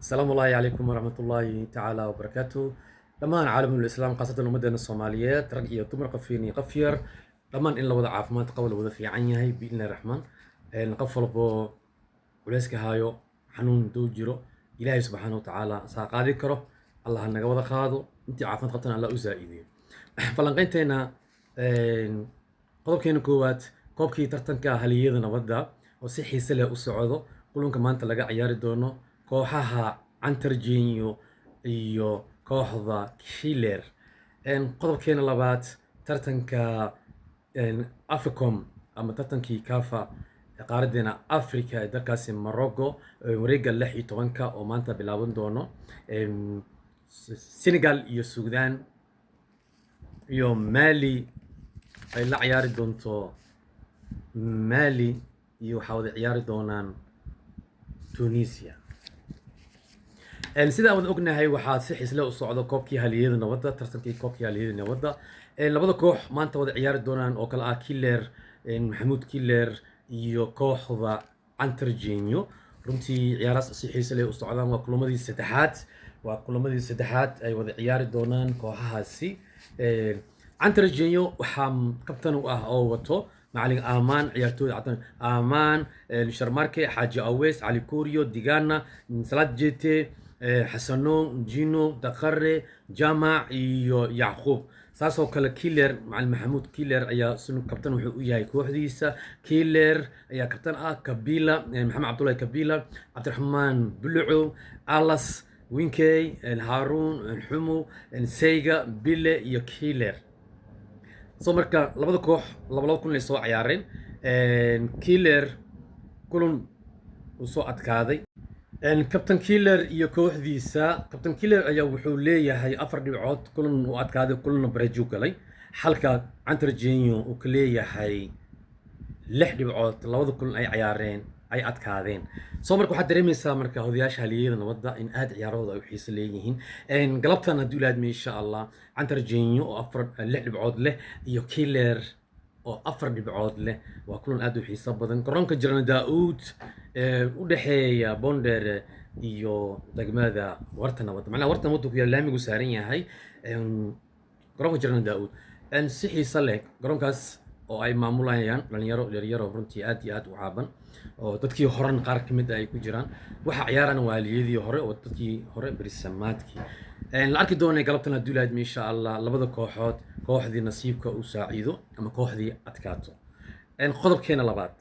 السلام الله عليكم ورحمة الله تعالى وبركاته. دمان عالم الإسلام خاصة المدن الصوماليات رقية تمر قفيني قفير دمان إن لوضع عافمات قول وضع في عنيها بإذن الرحمن نقفل بو وليسك هايو حنون دو جيرو إلهي سبحانه وتعالى ساقادي كرو الله هنقا وضع خاضو انتي عافمات قبطنا الله أزائدي فلنقينتينا qodobkeena koowaad koobkii tartanka haliyadana wadda oo si xiise leh u socdo kulanka maanta laga ciyaari doono kooxaha Antargenio iyo kooxda Killer. qodobkeena labaad tartanka Africom ama tartankii Kafa qaaraddeena Afrika ee dalkaasi Morocco wareegga 16 oo maanta bilaaban doono Senegal iyo Suudaan iyo Mali ay la ciyaari doonto Mali iyo waxa wada ciyaari doonaan Tunisia. sida aan ognahay waxaa si xiis leh u socdo koobkii haliyada nabadda tartankii koobkii haliyada nabadda labada koox maanta wada ciyaari doonaan oo kala ah Killer Maxamuud Killer iyo kooxda Antargenio runtii ciyaaraas si xiis leh u socdaan waa kulamadii saddexaad ay wada ciyaari doonaan kooxahaasi Antargenio waxaa kabtan u ah oo wato معلم آمان عيارتوي عطنا آمان شرماركي حاجي أويس علي كوريو ديغانا سلاد جيتي حسنون جينو دقري جامع يعقوب ساسو كلا كيلر مع محمود كيلر يا سنو كابتن وياي كوحديسا كيلر يا كابتن كبيلة محمد عبد الله كبيلة عبد الرحمن بلعو ألس وينكي هارون الحمو سيجا بيلي يا كيلر soo marka labada koox laba kun ay soo ciyaareen Killer kulan uu soo adkaaday Captain Killer iyo kooxdiisa Captain Killer ayaa wuxuu leeyahay 4 dhibcood kulan uu adkaaday kulan bareejo galay halka Antargenio uu ka leeyahay 6 dhibcood labada kulan ay ciyaareen ay adkaadeen soo marka waxa dareemaysaa marka hodiyaasha haliyada nabadda in aad ciyaarahooda ay xiiso leeyihiin galabtan hadii laad ma insha Allah Antargenio oo 6 dhibcood leh iyo Killer oo 4 dhibcood leh waa kulan aad u xiiso badan garoonka Jirana Daawud u dhaxeeya Bonder iyo degmada Warta Nabad macnaha Warta Nabad ku yaal laamigu saaran yahay garoonka Jirana Daawud si xiiso leh garoonkaas oo ay maamulayaan dhalinyaro runtii aad iyo aad u caaban oo dadkii horan qaar kamid ay ku jiraan waxa ciyaarana waaliyadii hore oo dadkii hore berisamaadkii la arki doonay galabtan hadii laad insha Allah labada kooxood kooxdii nasiibka u saaciido ama kooxdii adkaato qodobkeena labaad